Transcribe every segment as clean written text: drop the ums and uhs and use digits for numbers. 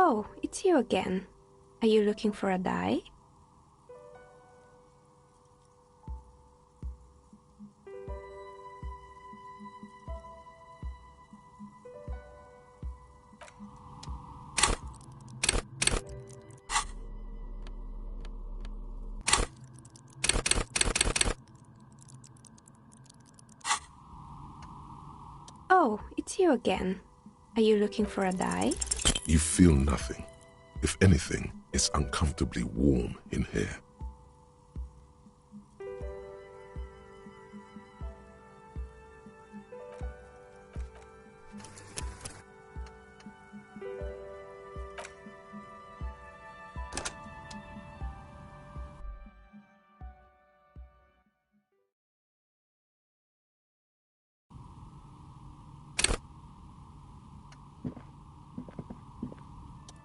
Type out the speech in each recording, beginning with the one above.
Oh, it's you again. Are you looking for a die? Oh, it's you again. Are you looking for a die? You feel nothing. If anything, it's uncomfortably warm in here.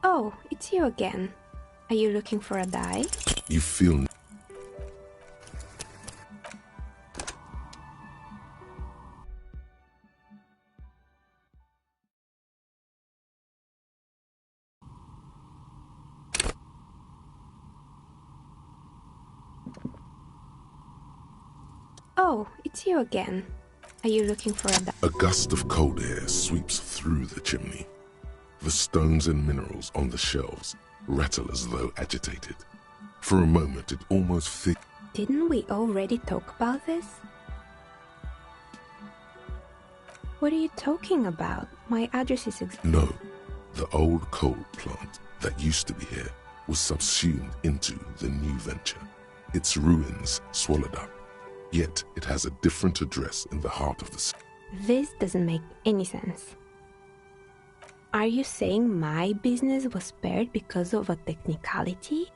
Oh, it's you again. Are you looking for a die? You feel... Oh, it's you again. Are you looking for a die? A gust of cold air sweeps through the chimney. The stones and minerals on the shelves rattle as though agitated. For a moment, it almost feels... Didn't we already talk about this? What are you talking about? My address is No, the old coal plant that used to be here was subsumed into the new venture. Its ruins swallowed up. Yet it has a different address in the heart of the city. This doesn't make any sense. Are you saying my business was spared because of a technicality?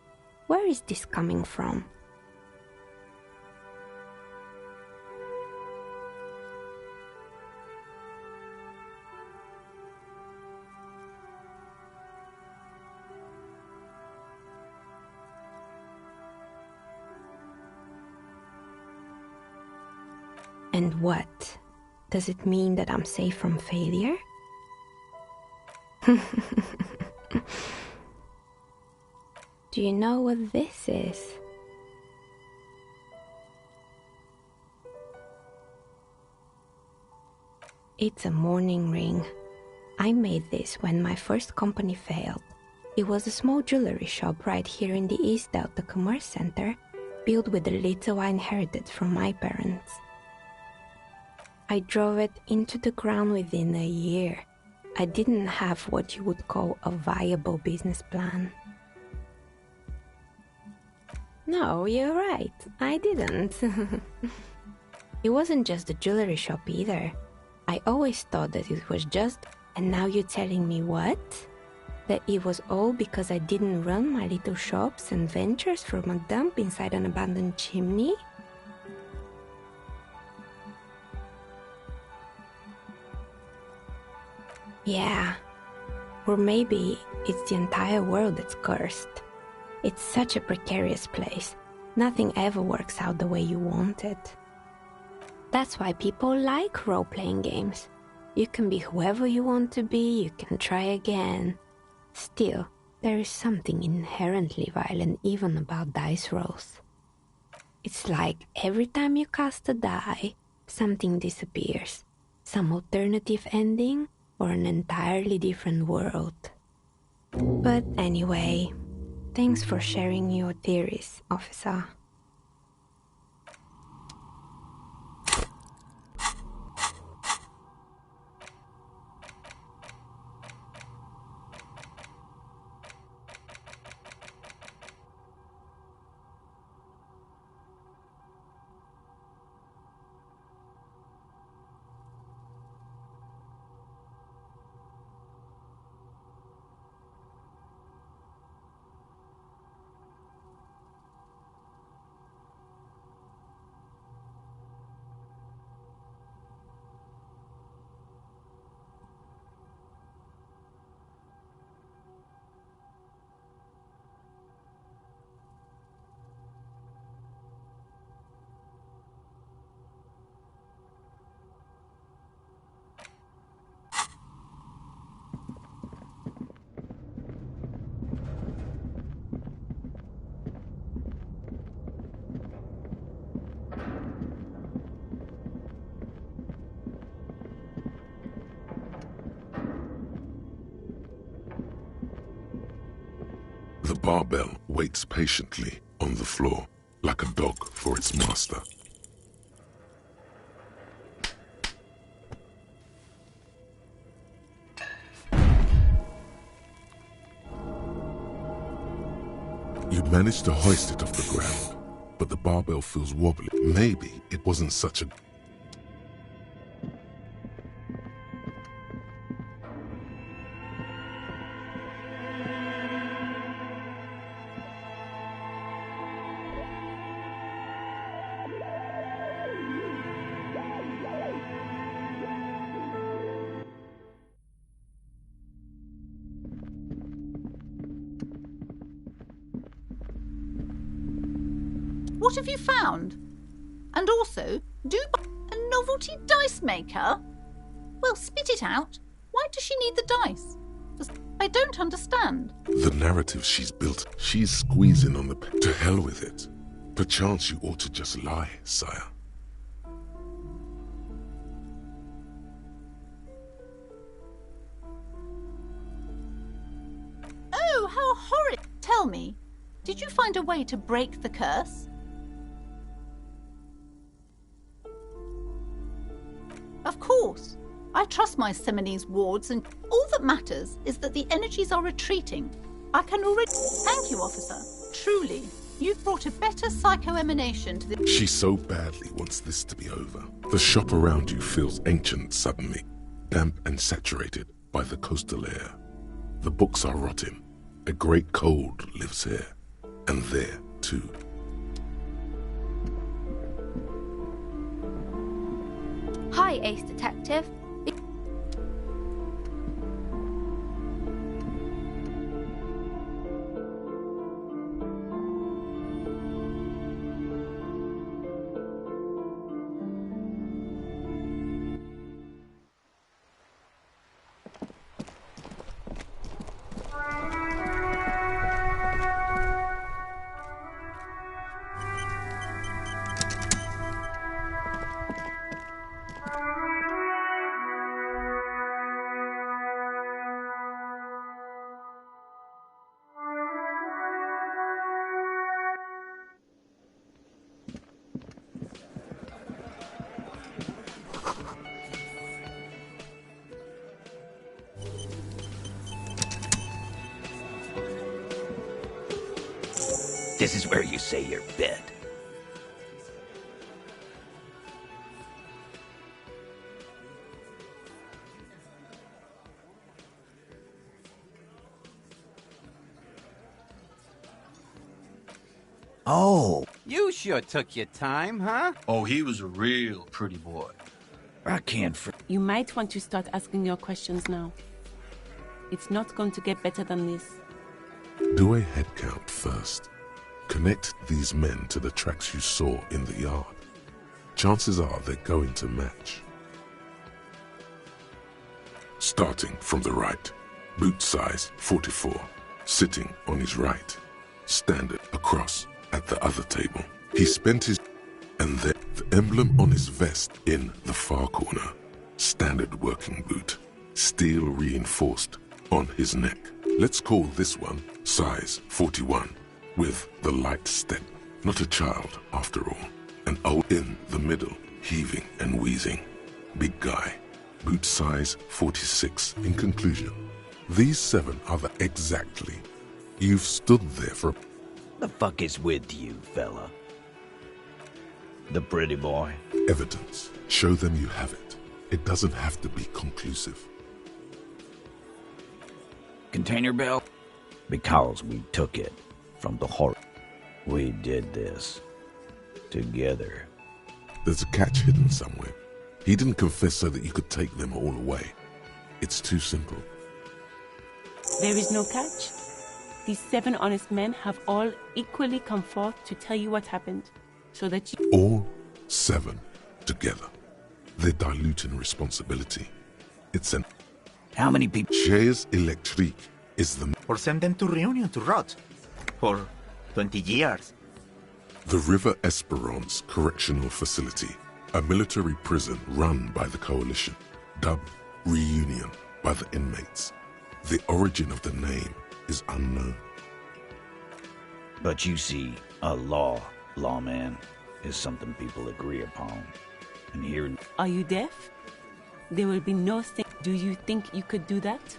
Where is this coming from? And what? Does it mean that I'm safe from failure? Do you know what this is? It's a mourning ring. I made this when my first company failed. It was a small jewelry shop right here in the East Delta Commerce Center, built with the little I inherited from my parents. I drove it into the ground within a year. I didn't have what you would call a viable business plan. No, you're right. I didn't. It wasn't just a jewelry shop either. I always thought that it was just... And now you're telling me what? That it was all because I didn't run my little shops and ventures from a dump inside an abandoned chimney? Yeah. Or maybe it's the entire world that's cursed. It's such a precarious place. Nothing ever works out the way you want it. That's why people like role-playing games. You can be whoever you want to be, you can try again. Still, there is something inherently violent even about dice rolls. It's like every time you cast a die, something disappears. Some alternative ending, or an entirely different world. But anyway, thanks for sharing your theories, officer. barbell waits patiently on the floor, like a dog for its master. You manage to hoist it off the ground, but the barbell feels wobbly. Maybe it wasn't such a... What have you found? And also, do you buy a novelty dice maker? Well, spit it out. Why does she need the dice? I don't understand. The narrative she's built, she's squeezing on the... To hell with it. Perchance you ought to just lie, sire. Oh, how horrid! Tell me, did you find a way to break the curse? Of course. I trust my Seminese wards, and all that matters is that the energies are retreating. I can already... Thank you, officer. Truly, you've brought a better psycho-emanation to the... She so badly wants this to be over. The shop around you feels ancient suddenly, damp and saturated by the coastal air. The books are rotting. A great cold lives here, and there too. Hi, Ace Detective. This is where you say your bed. Oh. You sure took your time, huh? Oh, he was a real pretty boy. I can't You might want to start asking your questions now. It's not going to get better than this. Do a head count first. Connect these men to the tracks you saw in the yard. Chances are they're going to match. Starting from the right, boot size 44, sitting on his right, standard across at the other table. He spent his... and then the emblem on his vest in the far corner, standard working boot, steel reinforced on his neck. Let's call this one size 41, with the light step. Not a child, after all. An old in the middle, heaving and wheezing. Big guy, boot size 46. In conclusion, these 7 are the exactly. You've stood there for... The fuck is with you, fella? The pretty boy? Evidence. Show them you have it. It doesn't have to be conclusive. Container bell? Because we took it from the horror. We did this together. There's a catch hidden somewhere. He didn't confess so that you could take them all away. It's too simple. There is no catch. These 7 honest men have all equally come forth to tell you what happened, so that you... All 7 together. They're diluting responsibility. It's an... How many people? Chaise électrique is the... Or send them to Reunion to rot. For 20 years. The River Esperance Correctional Facility, a military prison run by the Coalition, dubbed Reunion by the inmates. The origin of the name is unknown. But you see, a lawman, is something people agree upon. And here... Are you deaf? There will be no thing. Do you think you could do that?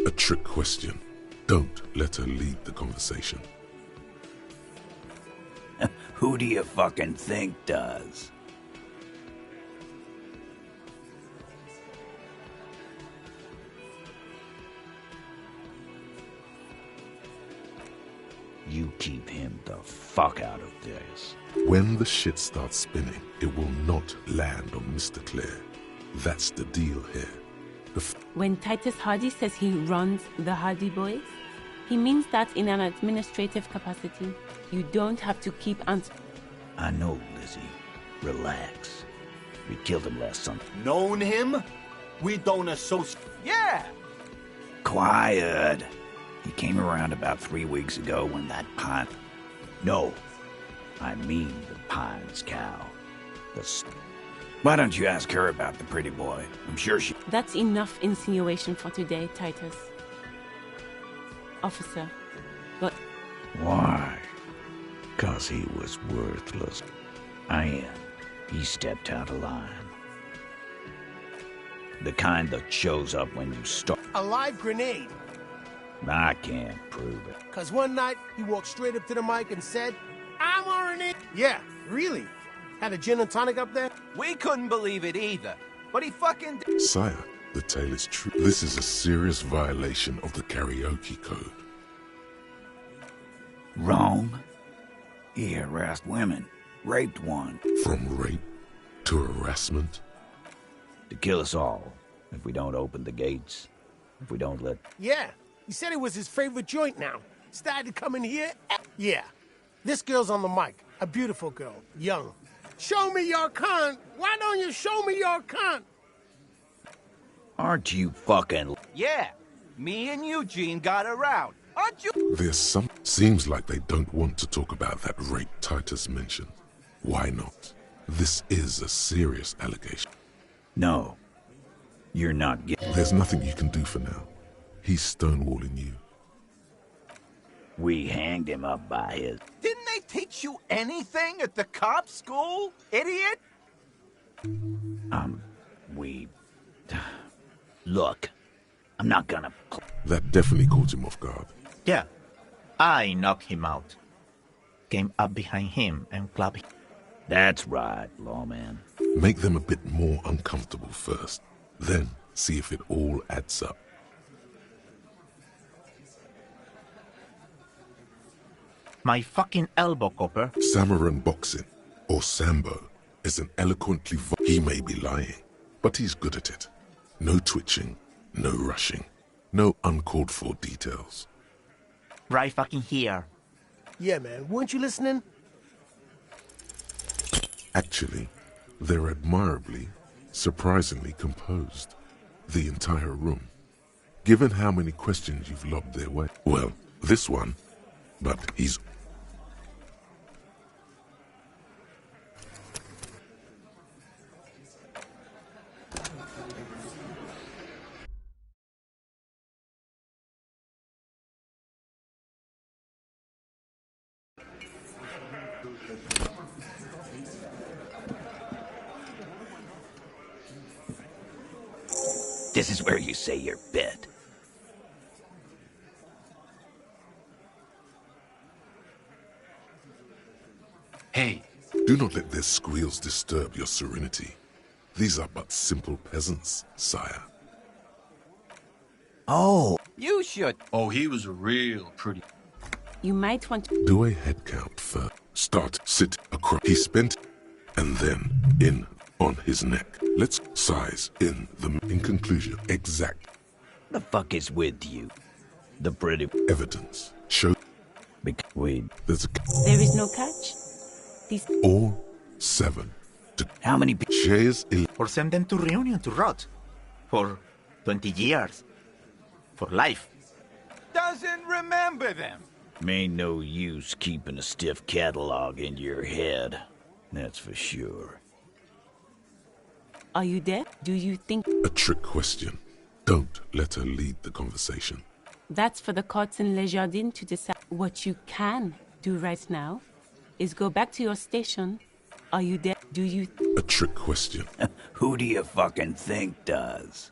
A trick question. Don't let her lead the conversation. Who do you fucking think does? You keep him the fuck out of this. When the shit starts spinning, it will not land on Mr. Clare. That's the deal here. When Titus Hardy says he runs the Hardy Boys, he means that in an administrative capacity. You don't have to keep answering. I know, Lizzie. Relax. We killed him last Sunday. Known him? We don't associate. Yeah! Quiet. He came around about 3 weeks ago when that Pine... No, I mean the Pine's cow. Why don't you ask her about the pretty boy? I'm sure she... That's enough insinuation for today, Titus. Officer, but... Why? 'Cause he was worthless. He stepped out of line. The kind that shows up when you start... A live grenade. I can't prove it. 'Cause one night, he walked straight up to the mic and said, I'm RNA. Yeah, really. Had a gin and tonic up there? We couldn't believe it either. But he fucking... Sire, the tale is true. This is a serious violation of the karaoke code. Wrong. He harassed women. Raped one. From rape to harassment? To kill us all. If we don't open the gates. If we don't let... Yeah. He said it was his favorite joint now. Started to come in here. Yeah. This girl's on the mic. A beautiful girl. Young. Show me your cunt. Why don't you show me your cunt? Aren't you fucking... Yeah. Me and Eugene got around. Aren't you? There's some... Seems like they don't want to talk about that rape Titus mentioned. Why not? This is a serious allegation. No. You're not getting... There's nothing you can do for now. He's stonewalling you. We hanged him up by his... Didn't they teach you anything at the cop school, idiot? We... Look, I'm not gonna... That definitely caught him off guard. Yeah. I knocked him out. Came up behind him and clapped him. That's right, lawman. Make them a bit more uncomfortable first. Then see if it all adds up. My fucking elbow, Copper. Samaran boxing, or Sambo, is an eloquently... He may be lying, but he's good at it. No twitching, no rushing, no uncalled for details. Right fucking here. Yeah, man. Weren't you listening? Actually, they're admirably, surprisingly composed. The entire room. Given how many questions you've lobbed their way. Well, this one, but he's... This is where you say your bit. Hey. Do not let their squeals disturb your serenity. These are but simple peasants, sire. Oh. You should. Oh, he was real pretty. You might want to... Do a head count first. Start, sit, across. He spent, and then in on his neck. Let's size in conclusion. Exact. The fuck is with you? The pretty... Evidence. Show... We... There's a... There is no catch? These... All 7. How many... Shares... Or send them to Reunion to rot. For 20 years. For life. Doesn't remember them. Ain't no use keeping a stiff catalog in your head. That's for sure. Are you there? Do you think... A trick question. Don't let her lead the conversation. That's for the courts in Les Jardins to decide what you can do right now is go back to your station. Are you there? Do you... A trick question. Who do you fucking think does?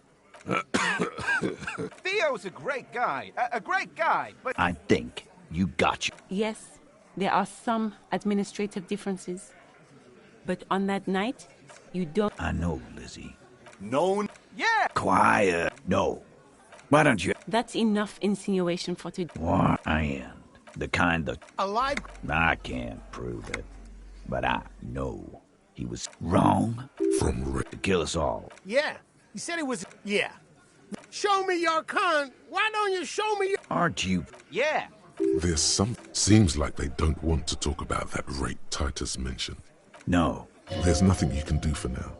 Theo's a great guy. A great guy, but... I think you got you. Yes, there are some administrative differences. But on that night, you don't... I know, Lizzie. No. Yeah! Quiet. No. Why don't you... That's enough insinuation for today. Why, I am the kind that... Alive? I can't prove it. But I know he was wrong From to kill us all. Yeah. He said it was... Yeah. Show me your con. Why don't you show me your... Aren't you? Yeah! There's some... Seems like they don't want to talk about that rape Titus mentioned. No. There's nothing you can do for now.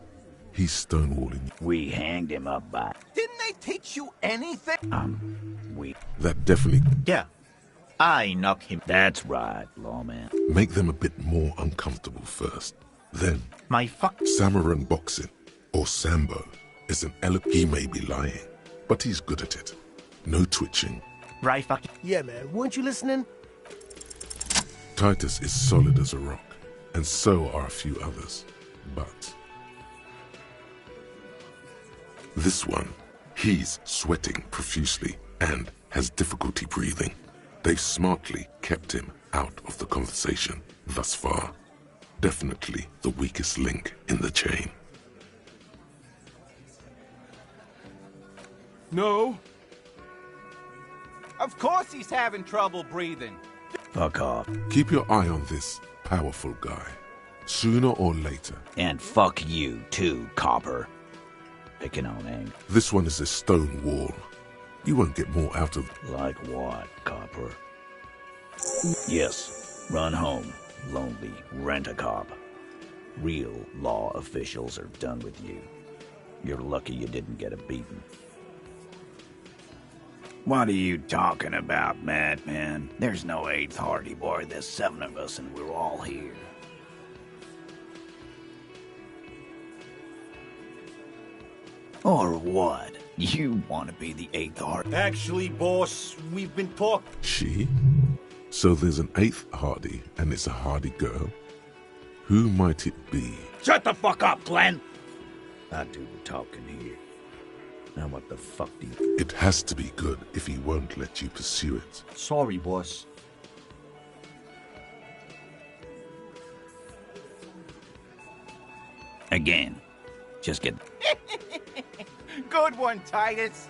He's stonewalling you. We hanged him up by... Didn't they teach you anything? We... That definitely... Yeah. I knock him. That's right, lawman. Make them a bit more uncomfortable first. Then, My fuck. Samaran boxing, or Sambo, is an He may be lying, but he's good at it. No twitching. Right fuck. Yeah, man. Weren't you listening? Titus is solid as a rock, and so are a few others. But this one, he's sweating profusely and has difficulty breathing. They've smartly kept him out of the conversation thus far. Definitely the weakest link in the chain. No. Of course he's having trouble breathing. Fuck off. Keep your eye on this powerful guy. Sooner or later. And fuck you, too, copper. Picking on anger. This one is a stone wall. You won't get more out of... Like what, copper? Yes. Run home. Lonely. Rent a cop. Real law officials are done with you. You're lucky you didn't get a beating. What are you talking about, madman? There's no 8th Hardy Boy. There's 7 of us and we're all here. Or what? You want to be the 8th Hardy? Actually, boss, we've been talking. She? So there's an 8th Hardy, and it's a Hardy girl? Who might it be? Shut the fuck up, Glenn! I do the talking here. Now what the fuck do you... It has to be good if he won't let you pursue it. Sorry, boss. Again. Just get... Good one, Titus.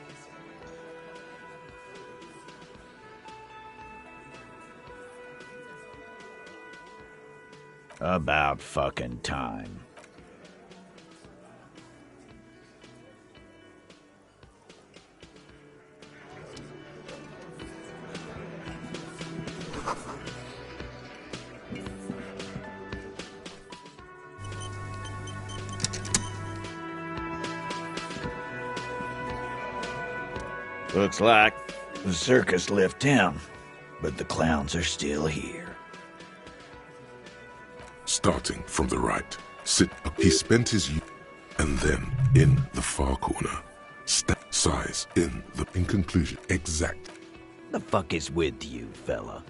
About fucking time. Looks like the circus left town, but the clowns are still here. Starting from the right, he spent his youth, and then in the far corner, size in conclusion, exact. The fuck is with you, fella?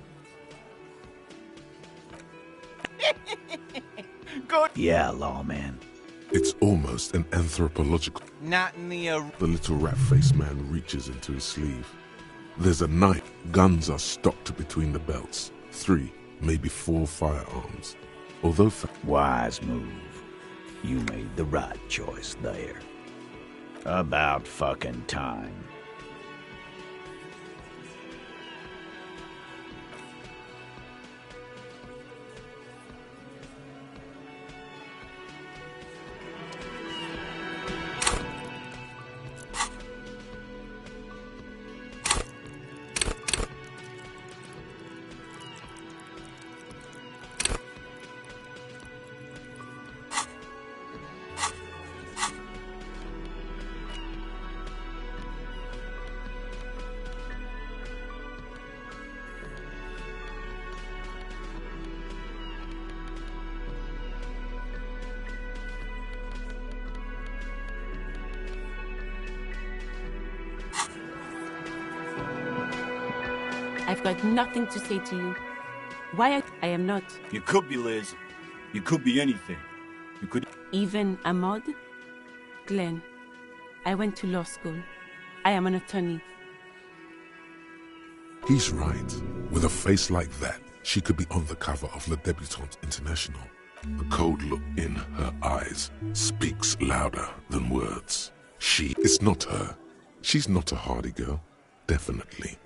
Good. Yeah, lawman. It's almost an anthropological. Not in the... The little rat-faced man reaches into his sleeve. There's a knife. Guns are stocked between the belts. 3, maybe 4 firearms. Although... Wise move. You made the right choice there. About fucking time. I've got nothing to say to you. I am not. You could be, Liz. You could be anything. You could... Even a mod? Glenn, I went to law school. I am an attorney. He's right. With a face like that, she could be on the cover of Le Debutante International. The cold look in her eyes speaks louder than words. It's not her. She's not a hardy girl. Definitely.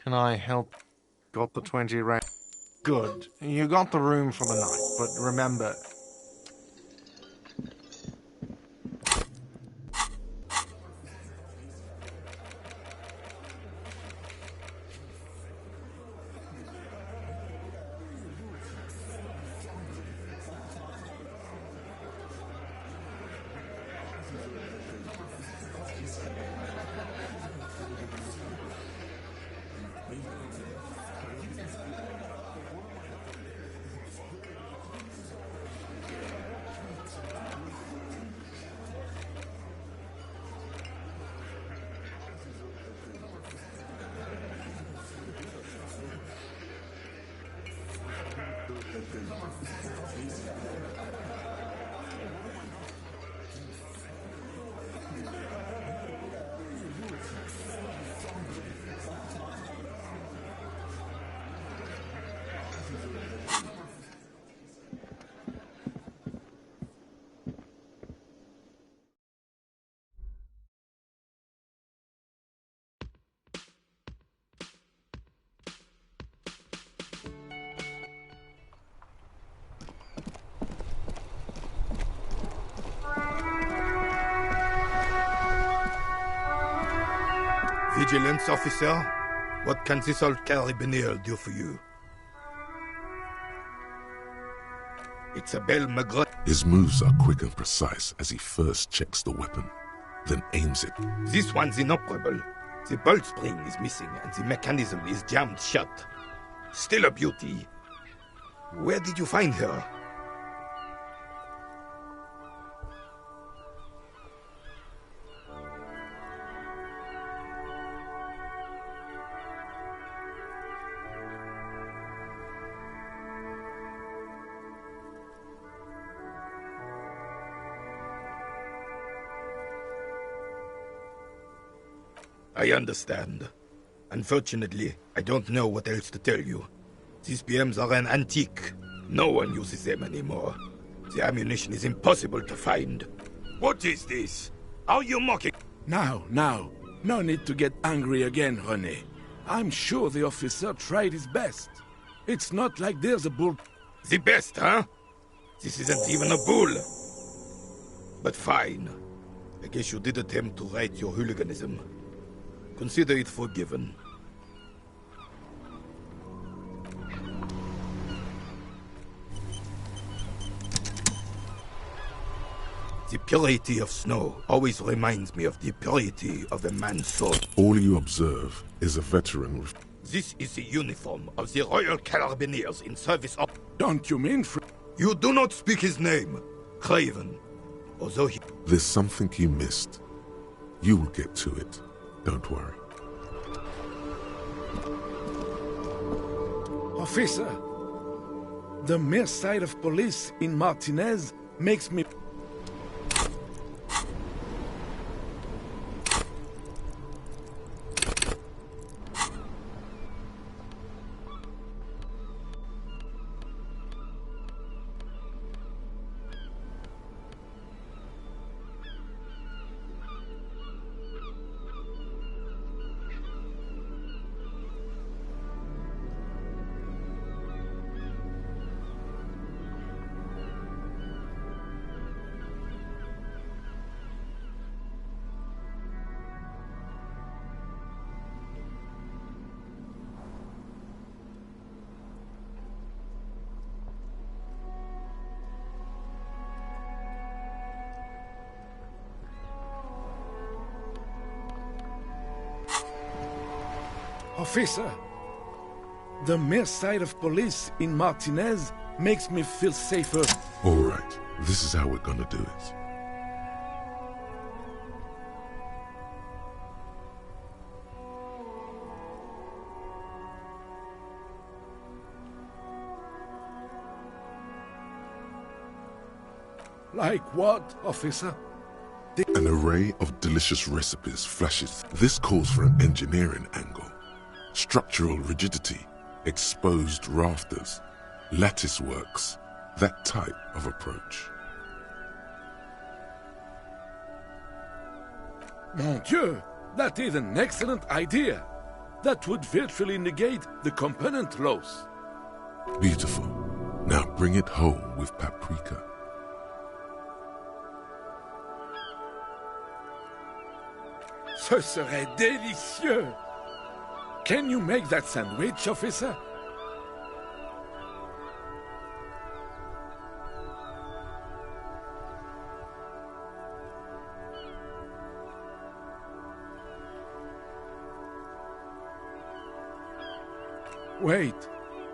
Can I help? Got the 20 rand. Good. You got the room for the night, but remember... Vigilance officer, what can this old carabiner do for you? It's a belle McGrath. His moves are quick and precise as he first checks the weapon, then aims it. This one's inoperable. The bolt spring is missing and the mechanism is jammed shut. Still a beauty. Where did you find her? I understand. Unfortunately, I don't know what else to tell you. These BMs are an antique. No one uses them anymore. The ammunition is impossible to find. What is this? Are you mocking? Now. No need to get angry again, René. I'm sure the officer tried his best. It's not like there's a bull... The best, huh? This isn't even a bull. But fine. I guess you did attempt to right your hooliganism. Consider it forgiven. The purity of snow always reminds me of the purity of a man's soul. All you observe is a veteran with... This is the uniform of the Royal Carabineers in service of... Don't you mean... You do not speak his name, Craven. Although he... There's something you missed. You will get to it. Don't worry. Officer, the mere sight of police in Martinez makes me... Officer, the mere sight of police in Martinez makes me feel safer. All right, this is how we're gonna do it. Like what, officer? An array of delicious recipes flashes. This calls for an engineering angle. Structural rigidity, exposed rafters, lattice works, that type of approach. Mon Dieu, that is an excellent idea. That would virtually negate the component loss. Beautiful. Now bring it home with paprika. Ce serait délicieux! Can you make that sandwich, officer? Wait,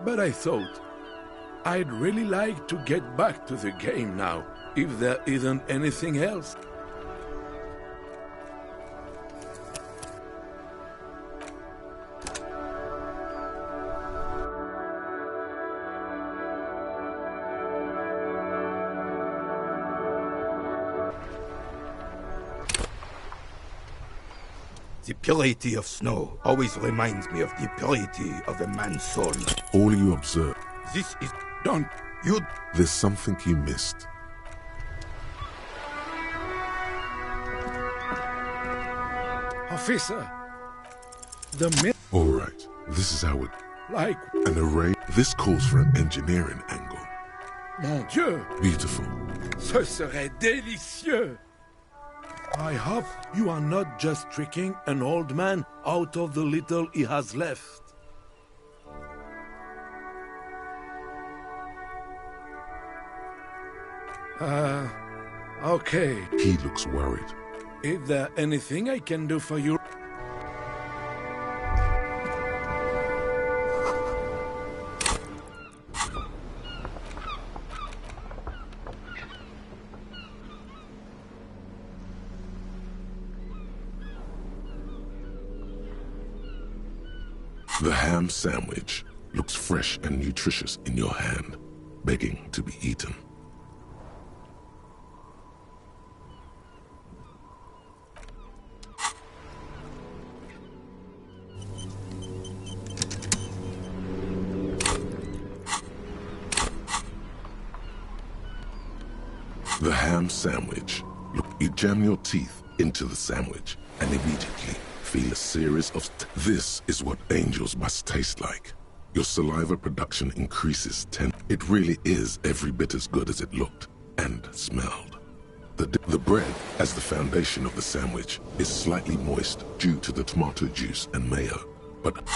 but I thought I'd really like to get back to the game now, if there isn't anything else. The purity of snow always reminds me of the purity of a man's soul. All you observe. This is... Don't... You... There's something you missed. Officer, the... All right, this is how it... Like... An array. This calls for an engineering angle. Mon Dieu! Beautiful. Ce serait délicieux! I hope you are not just tricking an old man out of the little he has left. Okay. He looks worried. Is there anything I can do for you? The ham sandwich looks fresh and nutritious in your hand, begging to be eaten. The ham sandwich. Look, you jam your teeth into the sandwich and immediately feel a series of... This is what angels must taste like. Your saliva production increases 10. It really is every bit as good as it looked and smelled. The bread, as the foundation of the sandwich, is slightly moist due to the tomato juice and mayo, but...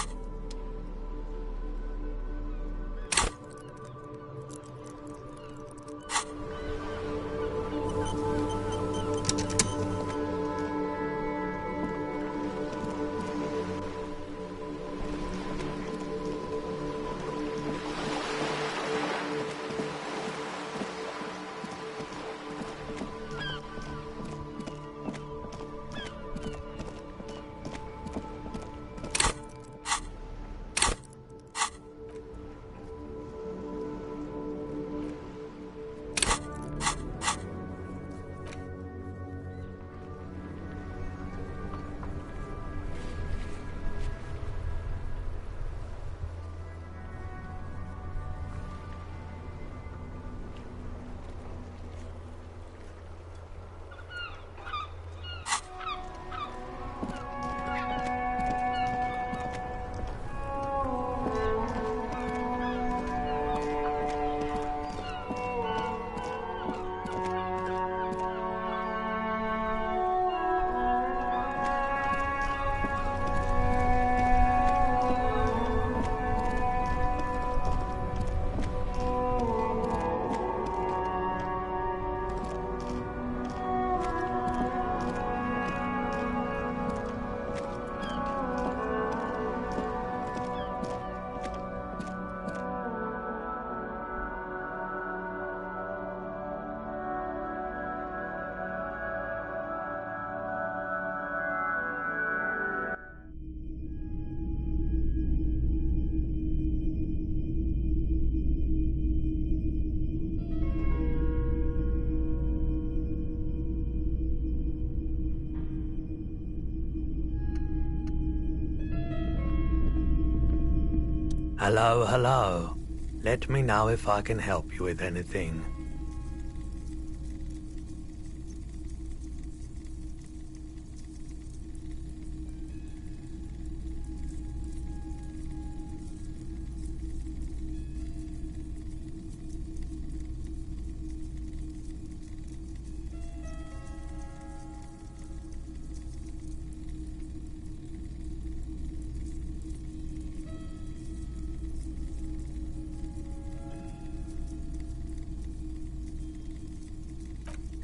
Hello, hello. Let me know if I can help you with anything.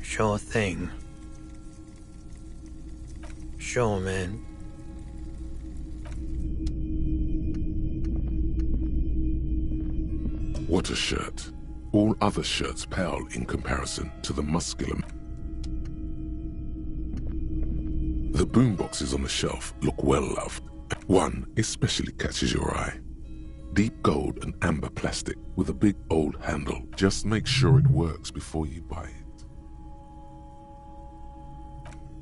Sure thing. Sure, man. What a shirt. All other shirts pale in comparison to the muscular... The boomboxes on the shelf look well loved. One especially catches your eye. Deep gold and amber plastic with a big old handle. Just make sure it works before you buy it.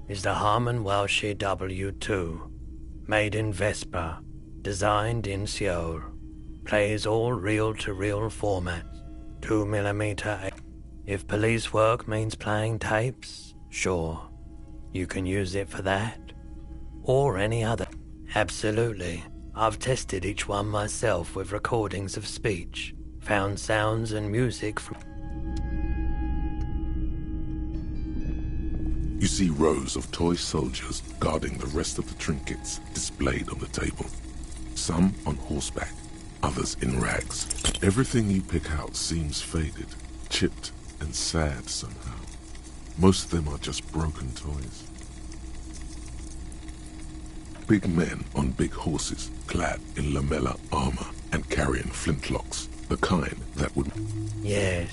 Is the Harman Welshie W2, made in Vespa, designed in Seoul, plays all reel-to-reel formats, 2mm. If police work means playing tapes, sure, you can use it for that, or any other. Absolutely, I've tested each one myself with recordings of speech, found sounds and music from... You see rows of toy soldiers guarding the rest of the trinkets displayed on the table. Some on horseback, others in rags. Everything you pick out seems faded, chipped, and sad somehow. Most of them are just broken toys. Big men on big horses, clad in lamella armor and carrying flintlocks, the kind that would... Yes.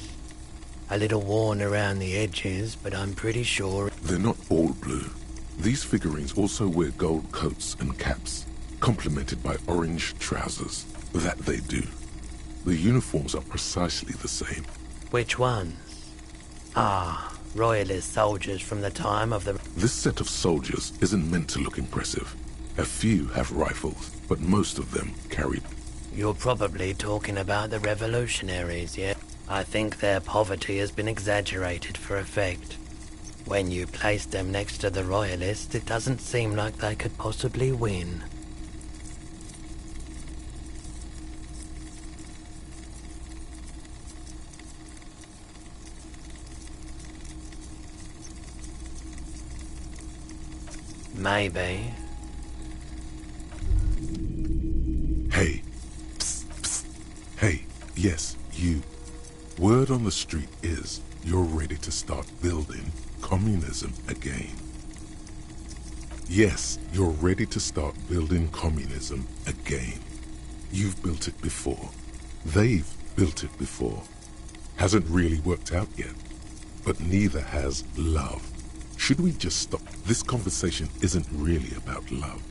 A little worn around the edges, but I'm pretty sure... They're not all blue. These figurines also wear gold coats and caps. complemented by orange trousers. That they do. The uniforms are precisely the same. Which ones? Ah, Royalist soldiers from the time of the... This set of soldiers isn't meant to look impressive. A few have rifles, but most of them carry... You're probably talking about the revolutionaries, yeah? I think their poverty has been exaggerated for effect. When you place them next to the Royalists, it doesn't seem like they could possibly win. Maybe. Hey. Psst, psst. Hey, yes, you. Word on the street is you're ready to start building communism again. Yes, you're ready to start building communism again. You've built it before. They've built it before. Hasn't really worked out yet. But neither has love. Should we just stop? This conversation isn't really about love.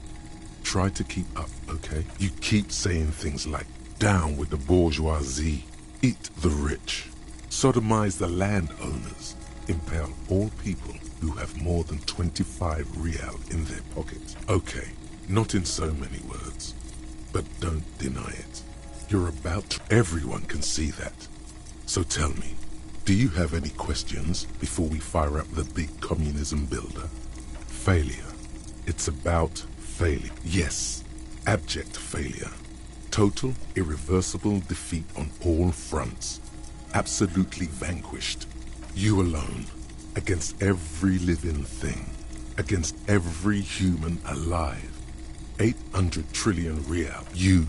Try to keep up, okay? You keep saying things like, down with the bourgeoisie, eat the rich, sodomize the landowners, impale all people who have more than 25 real in their pockets. Okay, not in so many words, but don't deny it. You're about to... Everyone can see that. So tell me, do you have any questions before we fire up the big communism builder? Failure. It's about failure. Yes, abject failure. Total, irreversible defeat on all fronts. Absolutely vanquished. You alone, against every living thing, against every human alive. 800 trillion real. You,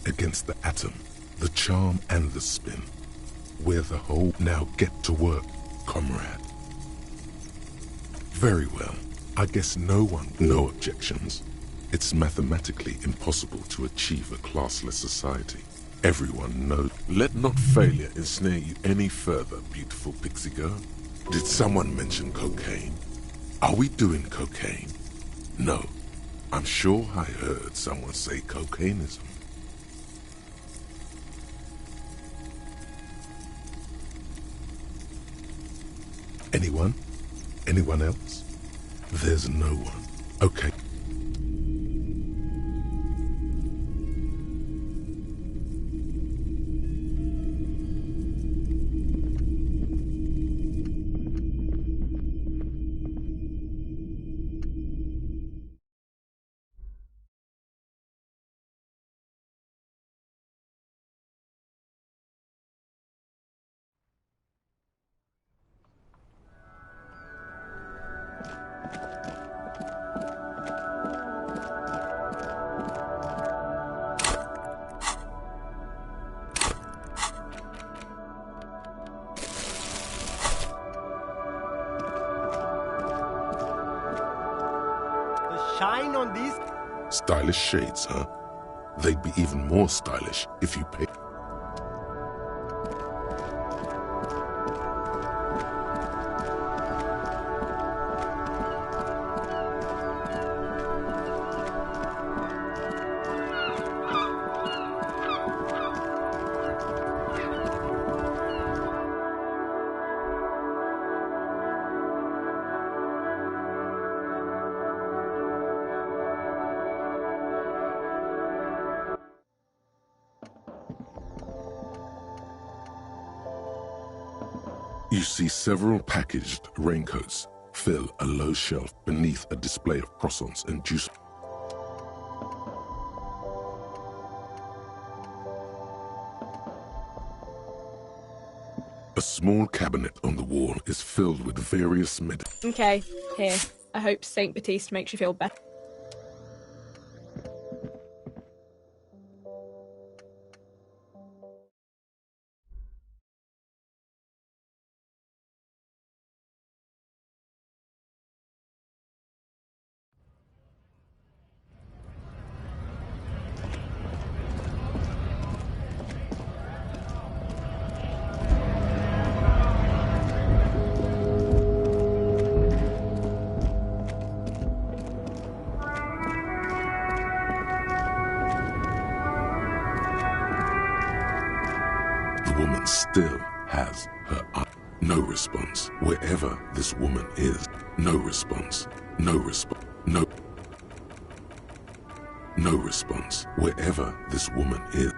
against the atom, the charm and the spin. We're the whole. Now get to work, comrade. Very well. I guess no one... No objections. It's mathematically impossible to achieve a classless society. Everyone knows. Let not failure ensnare you any further, beautiful pixie girl. Did someone mention cocaine? Are we doing cocaine? No. I'm sure I heard someone say cocainism. Anyone? Anyone else? There's no one. Okay. Shine on these... Stylish shades, huh? They'd be even more stylish if you paid... You see several packaged raincoats fill a low shelf beneath a display of croissants and juice. A small cabinet on the wall is filled with various Okay, here. I hope Saint Baptiste makes you feel better. The woman still has her eye. No response. Wherever this woman is. No response. No response. No. No response. Wherever this woman is.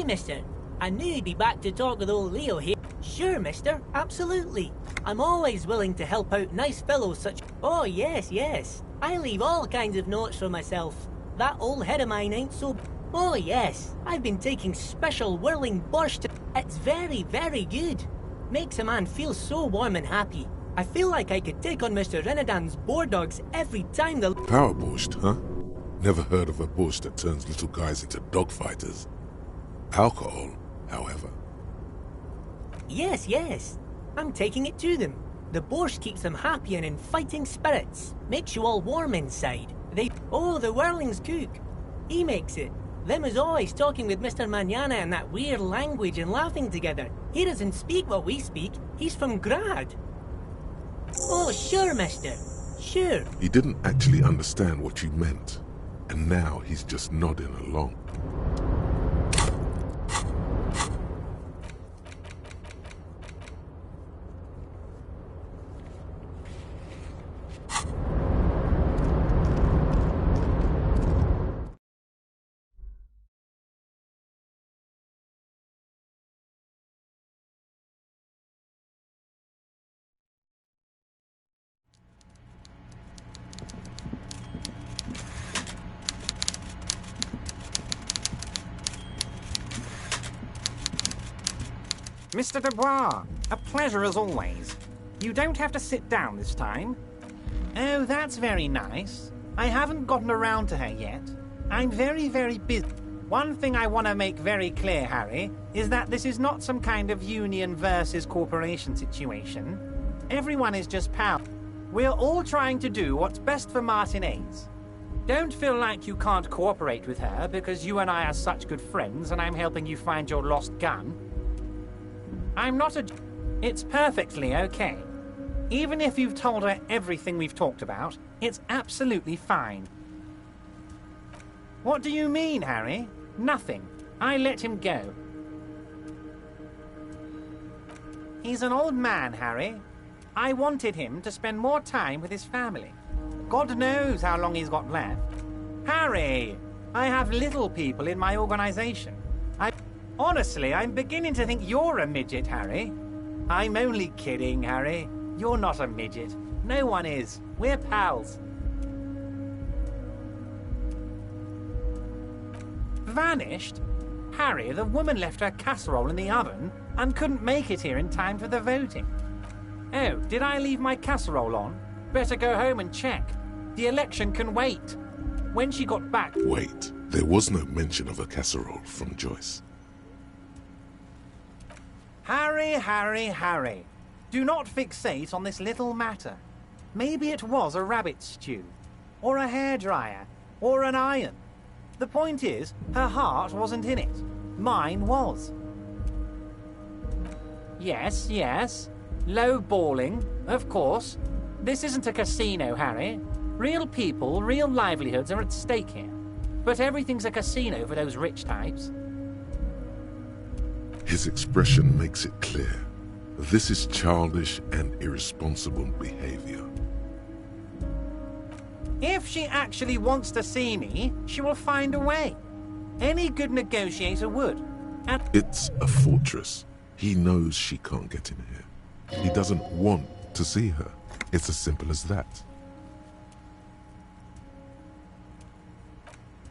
Mister. I knew you'd be back to talk with old Leo here. Sure, mister. Absolutely. I'm always willing to help out nice fellows such... Oh, yes, yes. I leave all kinds of notes for myself. That old head of mine ain't so... Oh, yes. I've been taking special whirling borscht. It's very, very good. Makes a man feel so warm and happy. I feel like I could take on Mr. Renadan's boar dogs every time the... Power borscht, huh? Never heard of a borscht that turns little guys into dogfighters. Alcohol, however. Yes, yes. I'm taking it to them. The borscht keeps them happy and in fighting spirits. Makes you all warm inside. Oh, the whirling's cook. He makes it. Them is always talking with Mr. Manana in that weird language and laughing together. He doesn't speak what we speak. He's from Grad. Oh, sure, mister. Sure. He didn't actually understand what you meant. And now he's just nodding along. Mr. Dubois, a pleasure as always. You don't have to sit down this time. Oh, that's very nice. I haven't gotten around to her yet. I'm very, very busy. One thing I want to make very clear, Harry, is that this is not some kind of union versus corporation situation. Everyone is just pals. We're all trying to do what's best for Martinez. Don't feel like you can't cooperate with her because you and I are such good friends and I'm helping you find your lost gun. I'm not a... It's perfectly okay. Even if you've told her everything we've talked about, it's absolutely fine. What do you mean, Harry? Nothing. I let him go. He's an old man, Harry. I wanted him to spend more time with his family. God knows how long he's got left. Harry! I have little people in my organization. Honestly, I'm beginning to think you're a midget, Harry. I'm only kidding, Harry. You're not a midget. No one is. We're pals. Vanished? Harry, the woman left her casserole in the oven and couldn't make it here in time for the voting. Oh, did I leave my casserole on? Better go home and check. The election can wait. When she got back... Wait, there was no mention of a casserole from Joyce. Harry, Harry, Harry. Do not fixate on this little matter. Maybe it was a rabbit stew, or a hairdryer, or an iron. The point is, her heart wasn't in it. Mine was. Yes, yes. Low balling, of course. This isn't a casino, Harry. Real people, real livelihoods are at stake here. But everything's a casino for those rich types. His expression makes it clear. This is childish and irresponsible behavior. If she actually wants to see me, she will find a way. Any good negotiator would. And It's a fortress. He knows she can't get in here. He doesn't want to see her. It's as simple as that.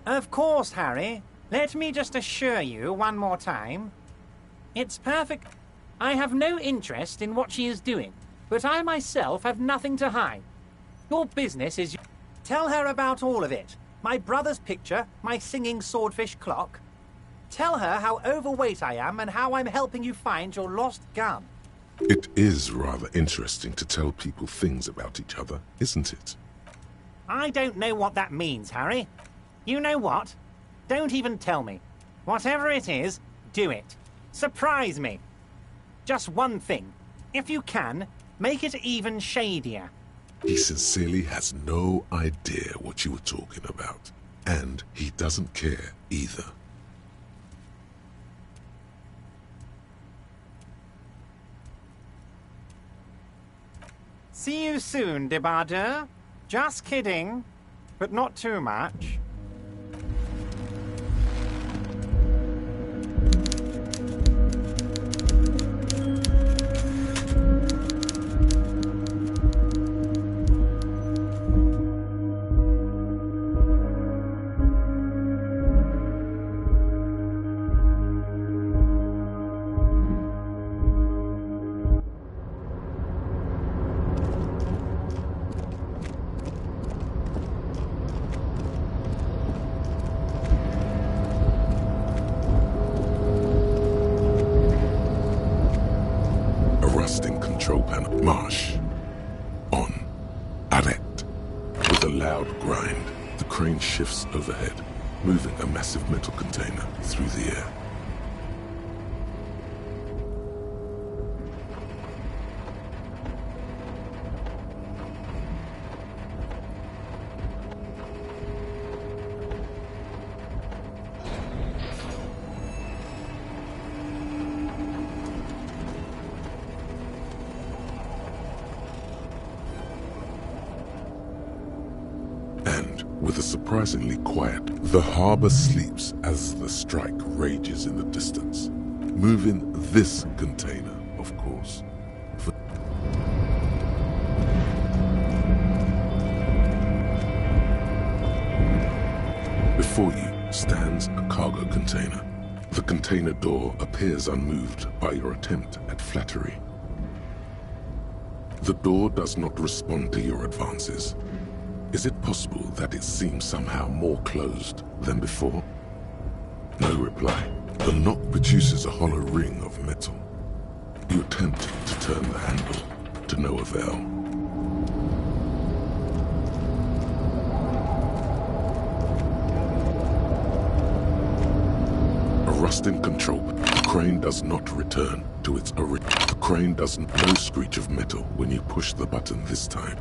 of course, Harry. Let me just assure you one more time. It's perfect. I have no interest in what she is doing, but I myself have nothing to hide. Your business is... Tell her about all of it. My brother's picture, my singing swordfish clock. Tell her how overweight I am and how I'm helping you find your lost gun. It is rather interesting to tell people things about each other, isn't it? I don't know what that means, Harry. You know what? Don't even tell me. Whatever it is, do it. Surprise me. Just one thing. If you can, make it even shadier. He sincerely has no idea what you were talking about. And he doesn't care either. See you soon, Debardeur. Just kidding, but not too much. Control panel. Marsh. On. Arrête. With a loud grind, the crane shifts overhead, moving a massive metal container through the air. With a surprisingly quiet, the harbor sleeps as the strike rages in the distance. Moving this container, of course. Before you stands a cargo container. The container door appears unmoved by your attempt at flattery. The door does not respond to your advances. Is it possible that it seems somehow more closed than before? No reply. The knock produces a hollow ring of metal. You attempt to turn the handle, to no avail. A rusting control. The crane does not return to its original. The crane does no screech of metal when you push the button this time.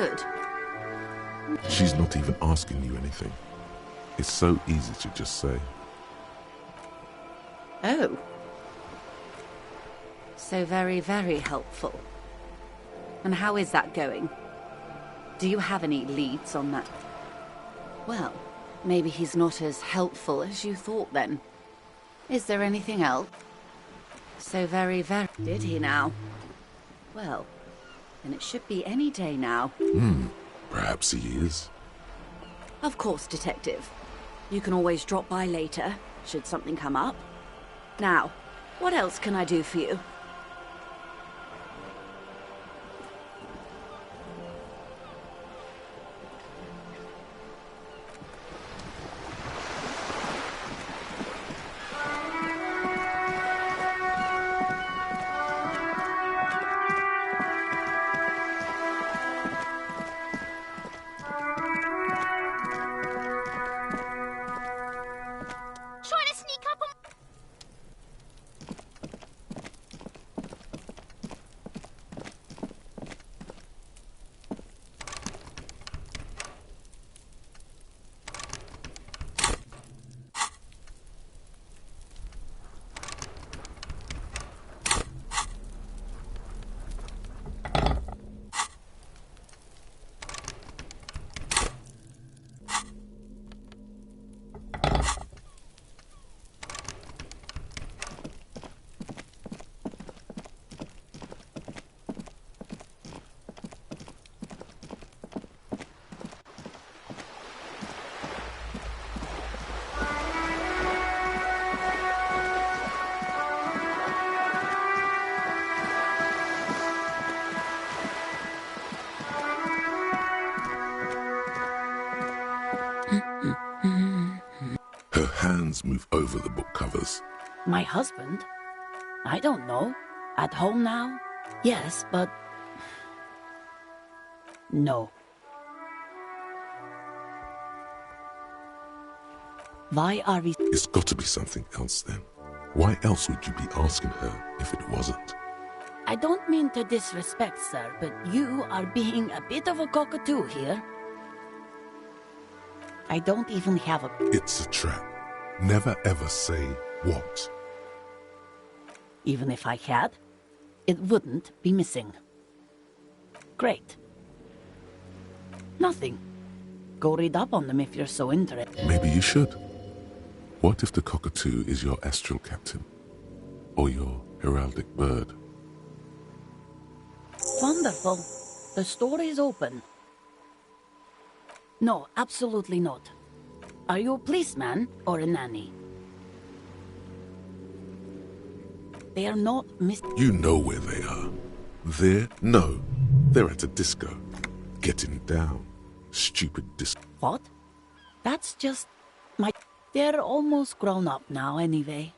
Good. She's not even asking you anything. It's so easy to just say. Oh. So very, very helpful. And how is that going? Do you have any leads on that? Well, maybe he's not as helpful as you thought then. Is there anything else? So very, very... Did he now? Well, then it should be any day now. Perhaps he is. Of course, Detective. You can always drop by later, should something come up. Now, what else can I do for you? Trying to sneak up on... Her hands move over the book covers. My husband? I don't know. At home now? Yes, but... No. Why are we... It's got to be something else then. Why else would you be asking her if it wasn't? I don't mean to disrespect, sir, but you are being a bit of a cockatoo here. I don't even have a... It's a trap. Never ever say what. Even if I had, it wouldn't be missing. Great. Nothing. Go read up on them if you're so interested. Maybe you should. What if the cockatoo is your astral captain? Or your heraldic bird? Wonderful. The story's open. No, absolutely not. Are you a policeman or a nanny? They are not You know where they are. No, they're at a disco. Getting down. Stupid disco. What? That's just my... They're almost grown up now anyway.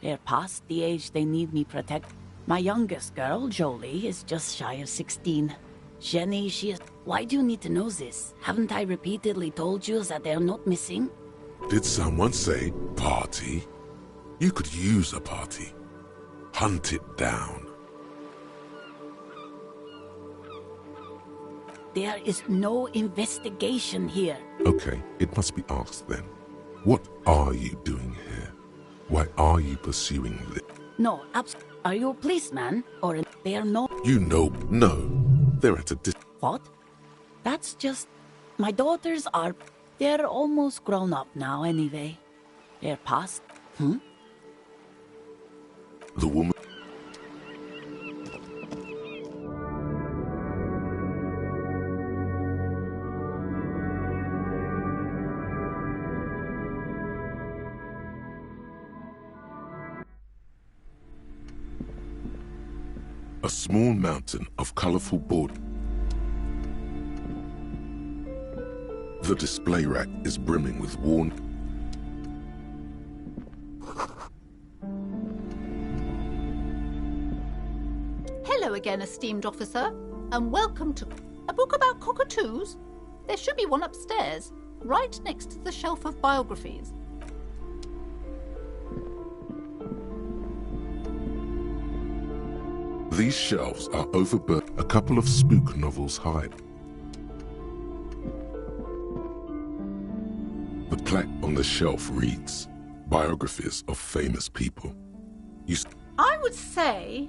They're past the age they need me protect. My youngest girl, Jolie, is just shy of 16. Jenny, she is... Why do you need to know this? Haven't I repeatedly told you that they're not missing? Did someone say party? You could use a party. Hunt it down. There is no investigation here. Okay, it must be asked then. What are you doing here? Why are you pursuing this? No, are you a policeman or a... They are not... You know, no. They're at a What? That's just... My daughters are... They're almost grown up now anyway. They're past... The woman... A small mountain of colorful board. The display rack is brimming with worn... Hello again, esteemed officer, and welcome to a book about cockatoos. There should be one upstairs, right next to the shelf of biographies. These shelves are overburdened, a couple of spook novels high. on the shelf reads biographies of famous people. I would say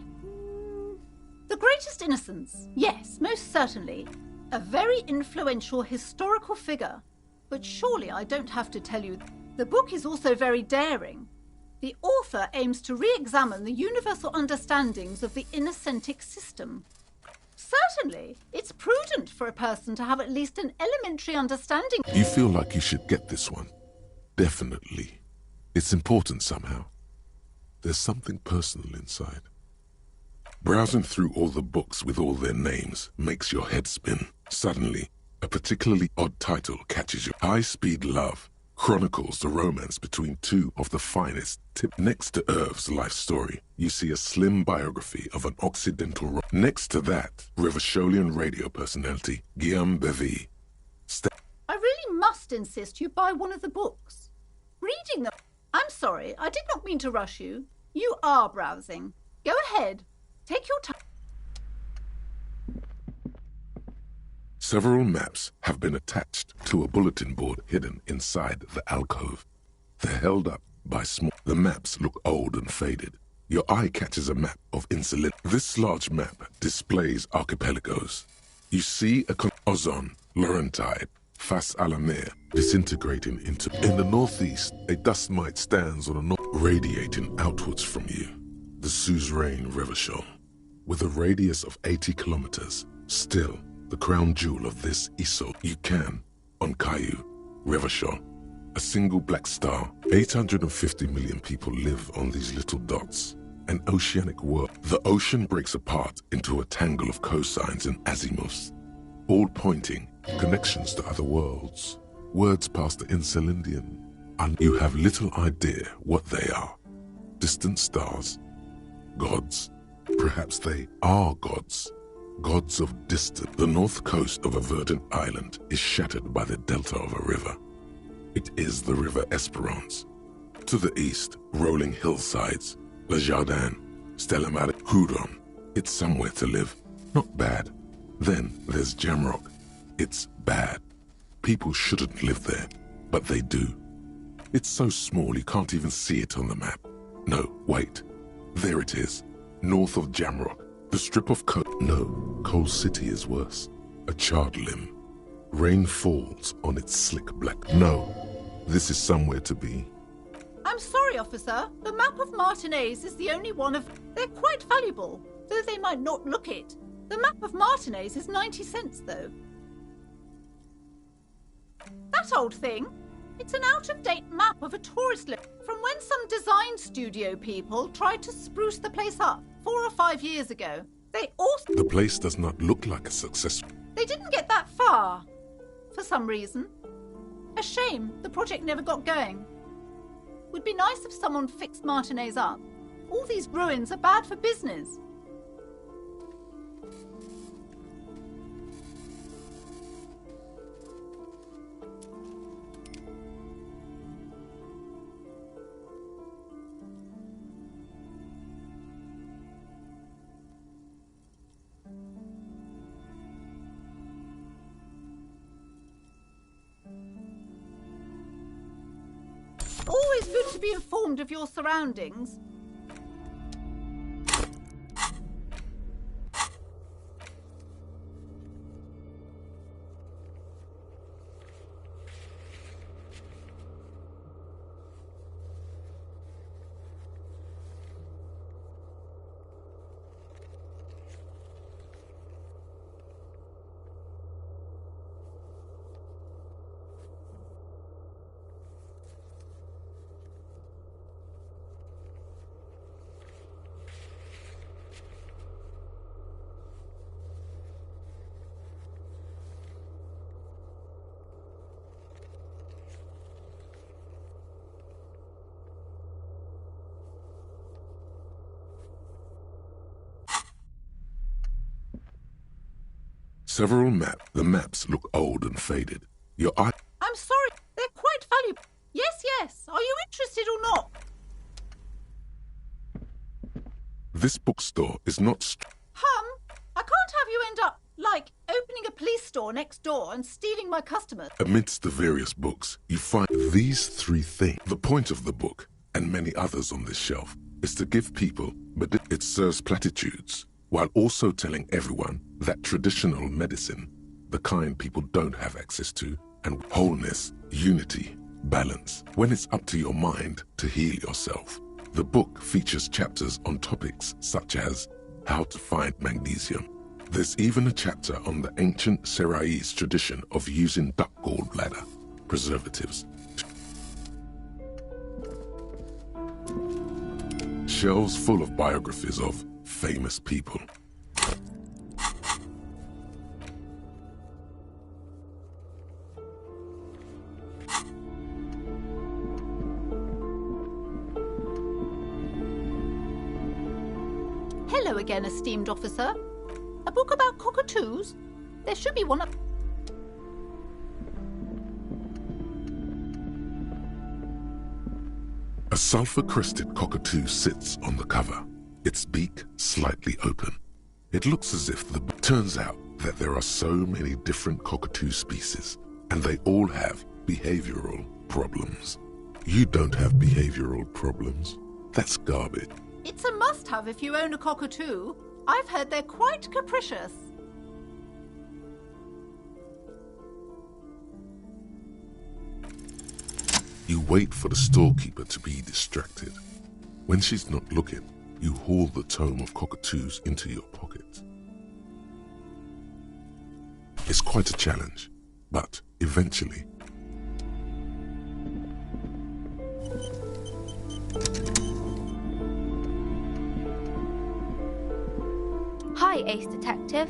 The Greatest Innocence. Yes, most certainly. A very influential historical figure. But surely I don't have to tell you, the book is also very daring. The author aims to re-examine the universal understandings of the innocentic system. Certainly, it's prudent for a person to have at least an elementary understanding. You feel like you should get this one. Definitely. It's important somehow. There's something personal inside. Browsing through all the books with all their names makes your head spin. Suddenly, a particularly odd title catches your High-Speed Love chronicles the romance between two of the finest. Next to Irv's life story, you see a slim biography of an Occidental. Next to that, Revacholian radio personality Guillaume Bevy. I really must insist you buy one of the books. Reading them. I'm sorry, I did not mean to rush you. You are browsing. Go ahead. Take your time. Several maps have been attached to a bulletin board hidden inside the alcove. They're held up by small. The maps look old and faded. Your eye catches a map of Insulet. This large map displays archipelagos. You see a Ozon, Laurentide, Fas a la Mer, disintegrating into. In the northeast, a dust mite stands on a north, radiating outwards from you. The suzerain Revachol, with a radius of 80 kilometers, still the crown jewel of this Isole. You can, on Caillou, Revachol, a single black star. 850 million people live on these little dots. An oceanic world. The ocean breaks apart into a tangle of cosines and azimuths, all pointing connections to other worlds. Words past the Insulindian, and you have little idea what they are. Distant stars, gods. Perhaps they are gods. Gods of distance. The north coast of a verdant island is shattered by the delta of a river. It is the river Esperance. To the east, rolling hillsides, Le Jardin, Stella Maris, Hudon. It's somewhere to live. Not bad. Then there's Jamrock. It's bad. People shouldn't live there, but they do. It's so small you can't even see it on the map. No, wait. There it is, north of Jamrock. The strip of coal. No, Coal City is worse. A charred limb. Rain falls on its slick black. No, this is somewhere to be. I'm sorry, officer. The map of Martinez is the only one of... They're quite valuable, though they might not look it. The map of Martinez is 90 cents, though. That old thing? It's an out-of-date map of a tourist list from when some design studio people tried to spruce the place up 4 or 5 years ago. They also... The place does not look like a success. They didn't get that far, for some reason. A shame the project never got going. Would be nice if someone fixed Martinez up. All these ruins are bad for business. Always good to be informed of your surroundings. The maps look old and faded. Your eye... I'm sorry, they're quite valuable. Yes, yes. Are you interested or not? This bookstore is not... I can't have you end up, like, opening a police store next door and stealing my customers. Amidst the various books, you find these three things. The point of the book, and many others on this shelf, is to give people, but it serves platitudes, while also telling everyone that traditional medicine, the kind people don't have access to, and wholeness, unity, balance, when it's up to your mind to heal yourself. The book features chapters on topics such as how to find magnesium. There's even a chapter on the ancient Seraïs tradition of using duck gallbladder preservatives. Shelves full of biographies of famous people. Hello again, esteemed officer. A book about cockatoos? There should be one up... A sulfur-crested cockatoo sits on the cover, its beak slightly open. It looks as if the book turns out that there are so many different cockatoo species, and they all have behavioral problems. You don't have behavioral problems. That's garbage. It's a must-have if you own a cockatoo. I've heard they're quite capricious. You wait for the storekeeper to be distracted. When she's not looking, you haul the tome of cockatoos into your pocket. It's quite a challenge, but eventually... Hi, Ace Detective.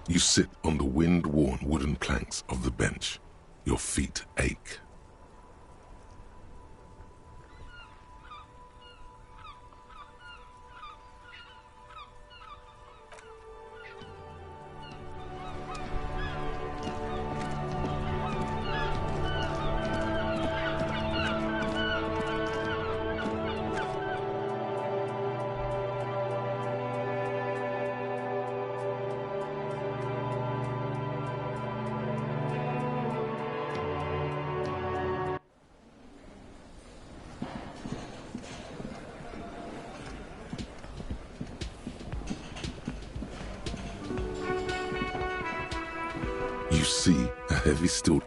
You sit on the wind-worn wooden planks of the bench. Your feet ache. You see a heavy stool.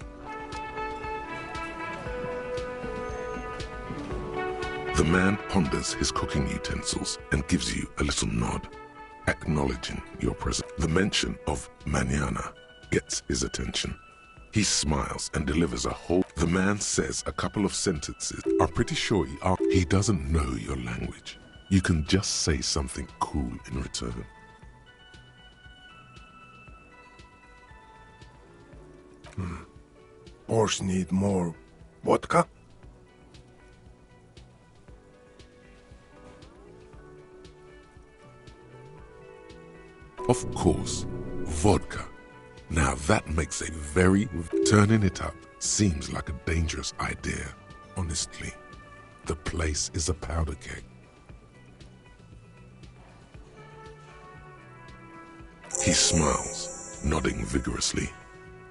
The man ponders his cooking utensils and gives you a little nod, acknowledging your presence. The mention of mañana gets his attention. He smiles and delivers a whole... The man says a couple of sentences. I'm pretty sure he doesn't know your language. You can just say something cool in return. Horse need more vodka? Of course, vodka. Now that makes a very... Turning it up seems like a dangerous idea, honestly. The place is a powder keg. He smiles, nodding vigorously,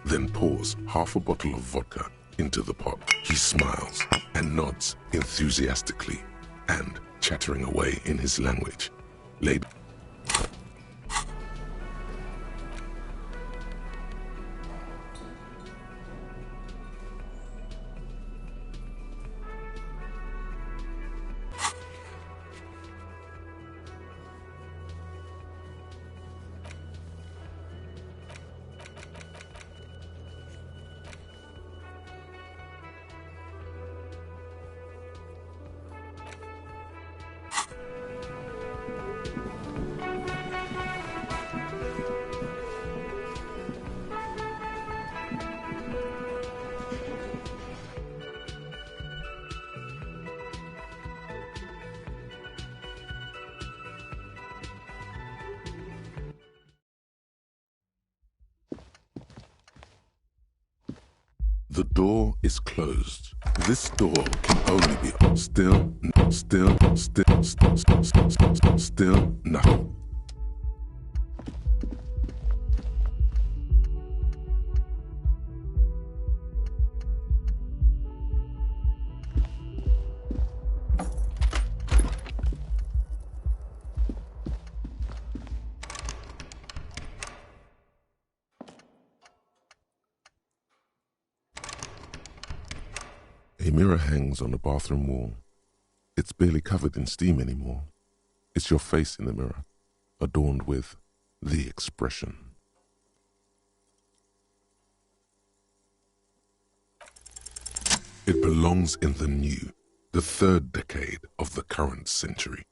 then pours half a bottle of vodka into the pot. He smiles and nods enthusiastically and, chattering away in his language, laid... The door is closed. This door can only be still nothing. A mirror hangs on the bathroom wall. It's barely covered in steam anymore. It's your face in the mirror, adorned with the expression. It belongs in the new, the third decade of the current century.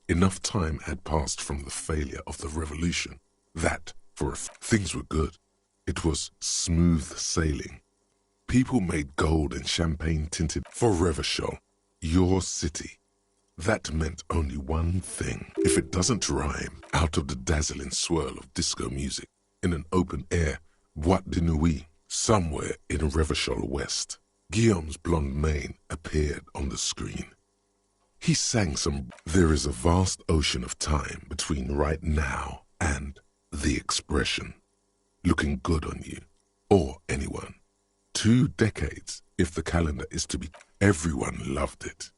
Enough time had passed from the failure of the revolution that, things were good. It was smooth sailing. People made gold and champagne tinted for Revachol, your city. That meant only one thing. If it doesn't rhyme out of the dazzling swirl of disco music in an open air boîte de nuit somewhere in Revachol West, Guillaume's blonde mane appeared on the screen. He sang some. There is a vast ocean of time between right now and the expression. Looking good on you, or anyone. 2 decades, if the calendar is to be. Everyone loved it.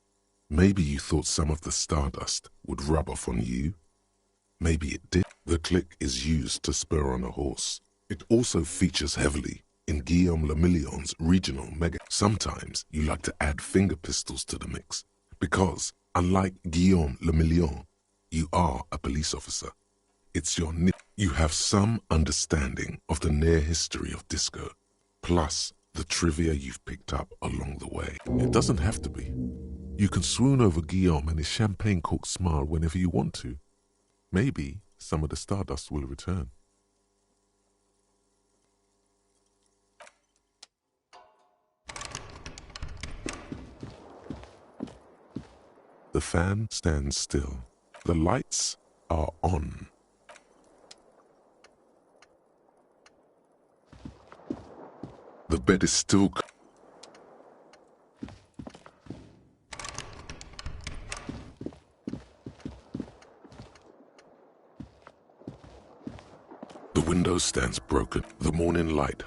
Maybe you thought some of the stardust would rub off on you. Maybe it did. The click is used to spur on a horse. It also features heavily in Guillaume Le Million's regional mega. Sometimes you like to add finger pistols to the mix, because, unlike Guillaume Le Million, you are a police officer. It's your you have some understanding of the near history of disco, plus the trivia you've picked up along the way. It doesn't have to be. You can swoon over Guillaume and his champagne-corked smile whenever you want to. Maybe some of the stardust will return. The fan stands still. The lights are on. The bed is still. The window stands broken. The morning light.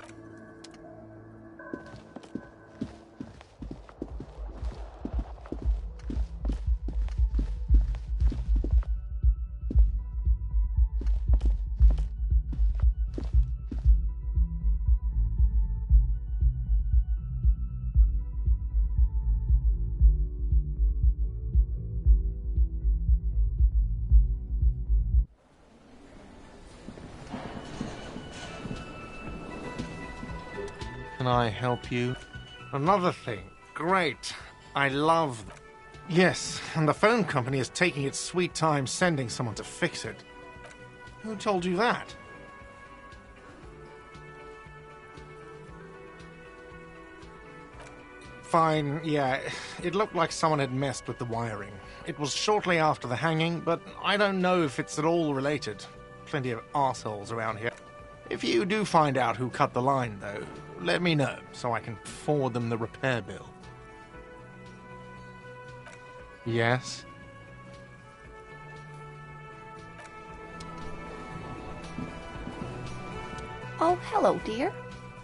Can I help you? Another thing. Great. I love... Yes, and the phone company is taking its sweet time sending someone to fix it. Who told you that? Fine, yeah. It looked like someone had messed with the wiring. It was shortly after the hanging, but I don't know if it's at all related. Plenty of arseholes around here. If you do find out who cut the line, though, let me know so I can forward them the repair bill. Yes? Oh, hello, dear.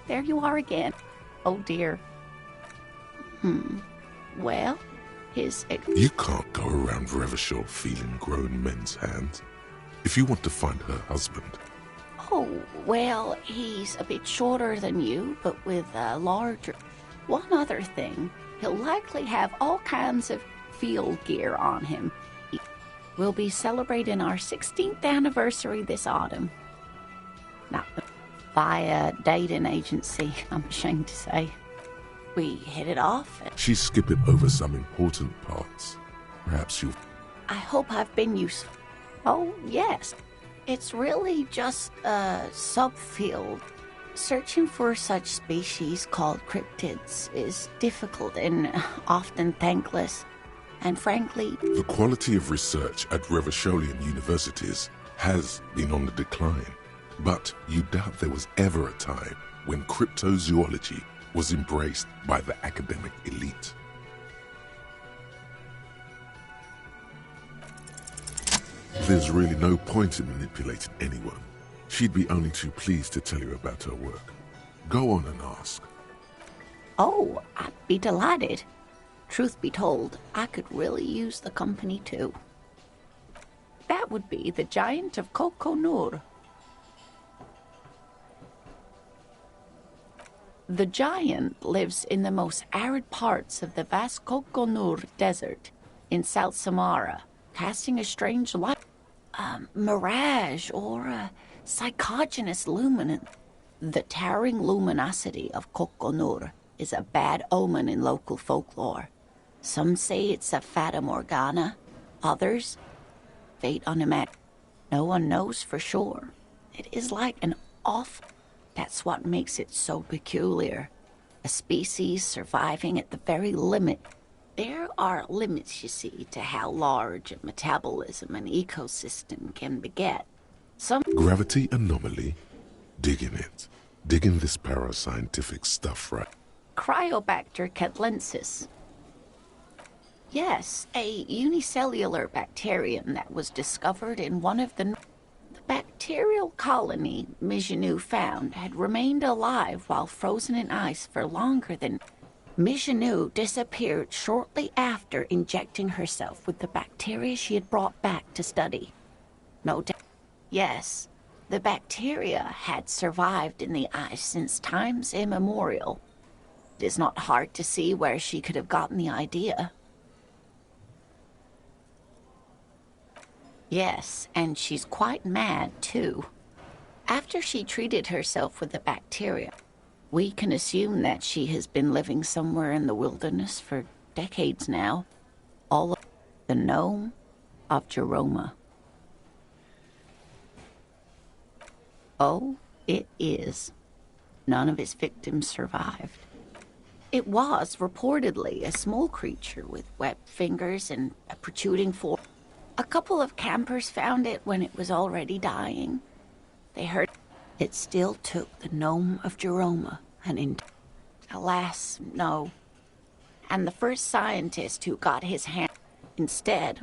There you are again. Oh, dear. Well, You can't go around Revachol feeling grown men's hands. If you want to find her husband... Oh, well, he's a bit shorter than you, but with a larger... One other thing, he'll likely have all kinds of field gear on him. We'll be celebrating our 16th anniversary this autumn. Not via dating agency, I'm ashamed to say. We hit it off. She's skipping over some important parts. Perhaps you... I hope I've been useful. Oh, yes. It's really just a subfield. Searching for such species called cryptids is difficult and often thankless. And frankly... The quality of research at Revacholian universities has been on the decline. But you doubt there was ever a time when cryptozoology was embraced by the academic elite. There's really no point in manipulating anyone. She'd be only too pleased to tell you about her work. Go on and ask. Oh, I'd be delighted. Truth be told, I could really use the company too. That would be the Giant of Kokonur. The giant lives in the most arid parts of the vast Kokonur Desert in South Samara, casting a strange light, mirage, or a psychogenous luminance. The towering luminosity of Kokonur is a bad omen in local folklore. Some say it's a fata morgana, others, fate unimaginable. No one knows for sure. It is like an off. That's what makes it so peculiar. A species surviving at the very limit. There are limits, you see, to how large a metabolism an ecosystem can beget. Gravity anomaly? Digging it. Digging this parascientific stuff right. Cryobacter catlensis. Yes, a unicellular bacterium that was discovered in one of the bacterial colony Mijanu found had remained alive while frozen in ice for longer than... Mijanu disappeared shortly after injecting herself with the bacteria she had brought back to study. No doubt. Yes, the bacteria had survived in the ice since times immemorial. It is not hard to see where she could have gotten the idea. Yes, and she's quite mad, too. After she treated herself with the bacteria, we can assume that she has been living somewhere in the wilderness for decades now. All of the gnome of Jeroma. Oh, it is. None of his victims survived. It was, reportedly, a small creature with webbed fingers and a protruding fork. A couple of campers found it when it was already dying. They heard it still took the gnome of Jeroma, and alas, no. And the first scientist who got his hand, instead,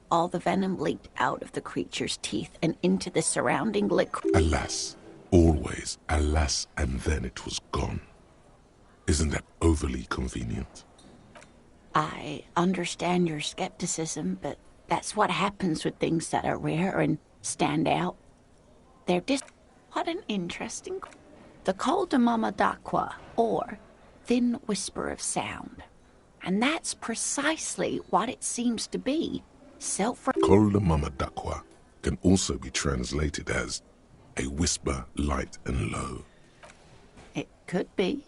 all the venom leaked out of the creature's teeth and into the surrounding liquid. Alas, always alas, and then it was gone. Isn't that overly convenient? I understand your skepticism, but that's what happens with things that are rare and stand out. They're just... What an interesting... The Col de Mamadaqua, or Thin Whisper of Sound. And that's precisely what it seems to be. Col de Mamadaqua can also be translated as a whisper light and low. It could be.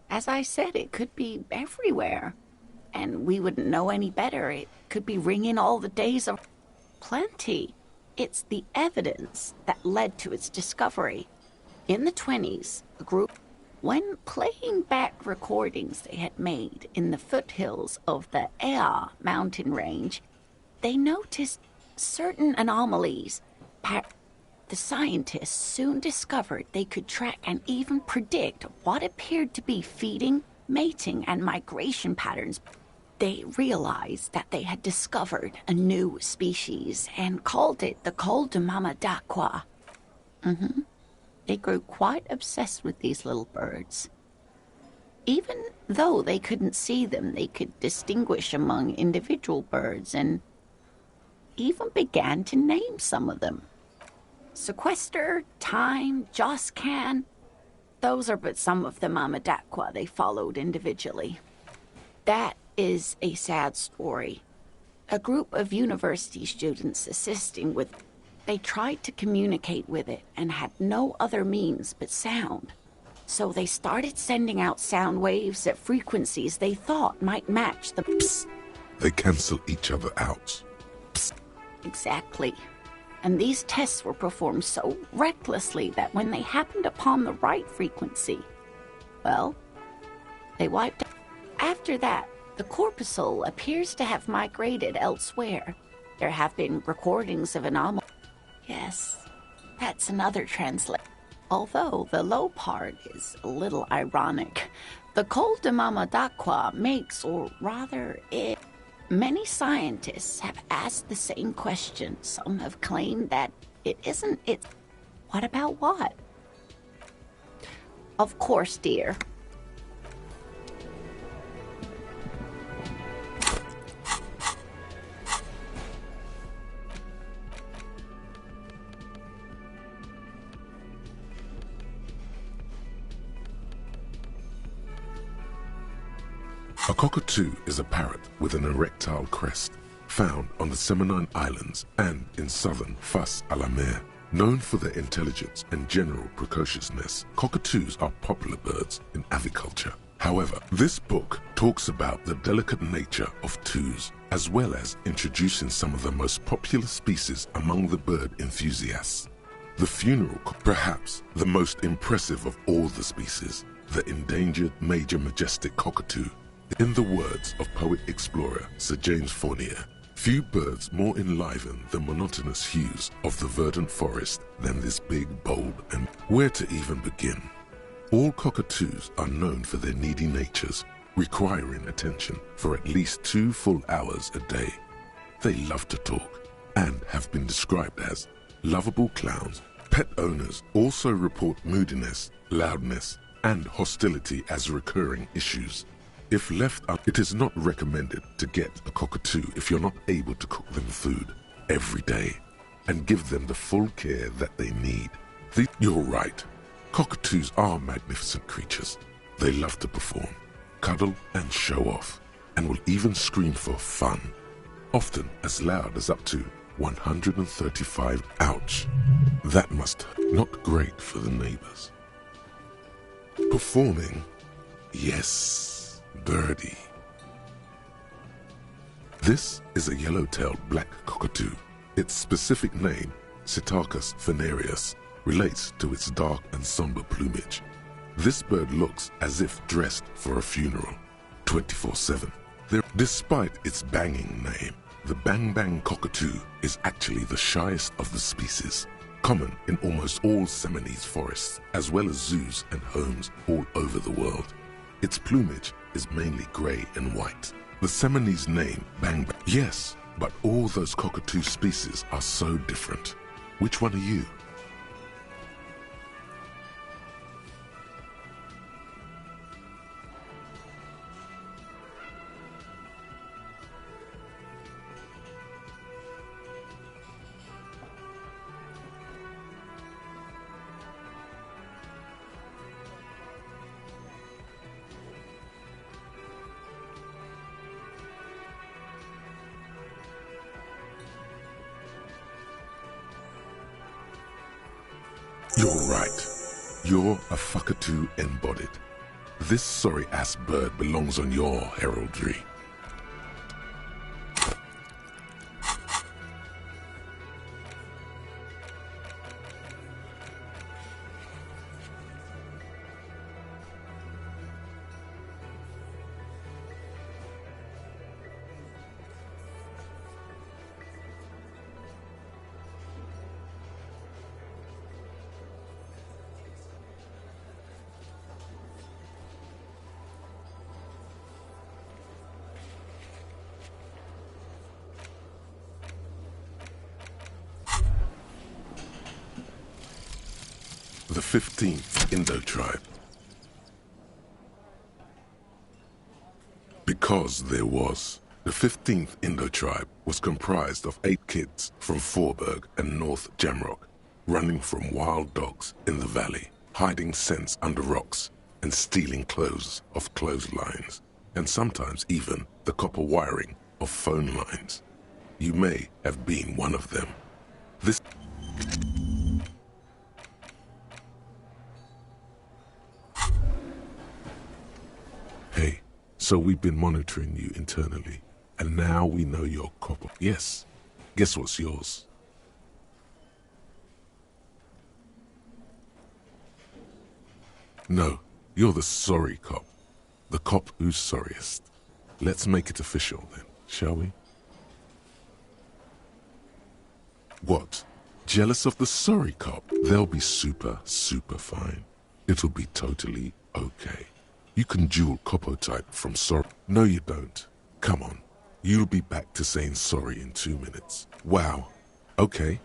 As I said, it could be everywhere. And we wouldn't know any better. It could be ringing all the days of... Plenty. It's the evidence that led to its discovery. In the 1920s, a group, when playing back recordings they had made in the foothills of the Ea mountain range, they noticed certain anomalies. The scientists soon discovered they could track and even predict what appeared to be feeding, mating, and migration patterns. They realized that they had discovered a new species and called it the Col de Mamadaqua. They grew quite obsessed with these little birds. Even though they couldn't see them, they could distinguish among individual birds and even began to name some of them. Sequester, Time, Joscan, those are but some of the Mamadaqua they followed individually. That is a sad story. A group of university students assisting with... They tried to communicate with it and had no other means but sound. So they started sending out sound waves at frequencies they thought might match the psst. They cancel each other out. Psst. Exactly. And these tests were performed so recklessly that when they happened upon the right frequency, well, they wiped out. After that, the corpuscle appears to have migrated elsewhere. There have been recordings of anomalies. Yes, that's another translation. Although the low part is a little ironic. The Col de Mamadaqua makes, or rather it... Many scientists have asked the same question. Some have claimed that it isn't it. What about what? Of course, dear. A cockatoo is a parrot with an erectile crest, found on the Seminine Islands and in southern Fas a la Mer. Known for their intelligence and general precociousness, cockatoos are popular birds in aviculture. However, this book talks about the delicate nature of toos, as well as introducing some of the most popular species among the bird enthusiasts. The funeral, perhaps the most impressive of all the species, the endangered major majestic cockatoo. In the words of poet-explorer Sir James Fournier, few birds more enliven the monotonous hues of the verdant forest than this big, bold, and where to even begin. All cockatoos are known for their needy natures, requiring attention for at least 2 full hours a day. They love to talk and have been described as lovable clowns. Pet owners also report moodiness, loudness, and hostility as recurring issues. If left up, it is not recommended to get a cockatoo if you're not able to cook them food every day and give them the full care that they need. You're right. Cockatoos are magnificent creatures. They love to perform, cuddle and show off, and will even scream for fun, often as loud as up to 135. Ouch. That must not great for the neighbors. Performing? Yes. Birdie. This is a yellow-tailed black cockatoo. Its specific name, Psittacus venereus, relates to its dark and somber plumage. This bird looks as if dressed for a funeral, 24/7. Despite its banging name, the bang-bang cockatoo is actually the shyest of the species, common in almost all Seminoles forests, as well as zoos and homes all over the world. Its plumage is mainly grey and white. The Seminoles name, Bang Bang. Yes, but all those cockatoo species are so different. Which one are you? You're right. You're a fuckatoo embodied. This sorry-ass bird belongs on your heraldry. The 15th Indo-tribe. Because there was. The 15th Indo-tribe was comprised of 8 kids from Forberg and North Jamrock, running from wild dogs in the valley, hiding scents under rocks, and stealing clothes off clotheslines, and sometimes even the copper wiring of phone lines. You may have been one of them. This... Hey, so we've been monitoring you internally, and now we know you're copper. Yes, guess what's yours? No, you're the sorry cop. The cop who's sorriest. Let's make it official then, shall we? What? Jealous of the sorry cop? They'll be super, super fine. It'll be totally okay. You can dual copotype from sorry. No, you don't. Come on. You'll be back to saying sorry in 2 minutes. Wow. Okay.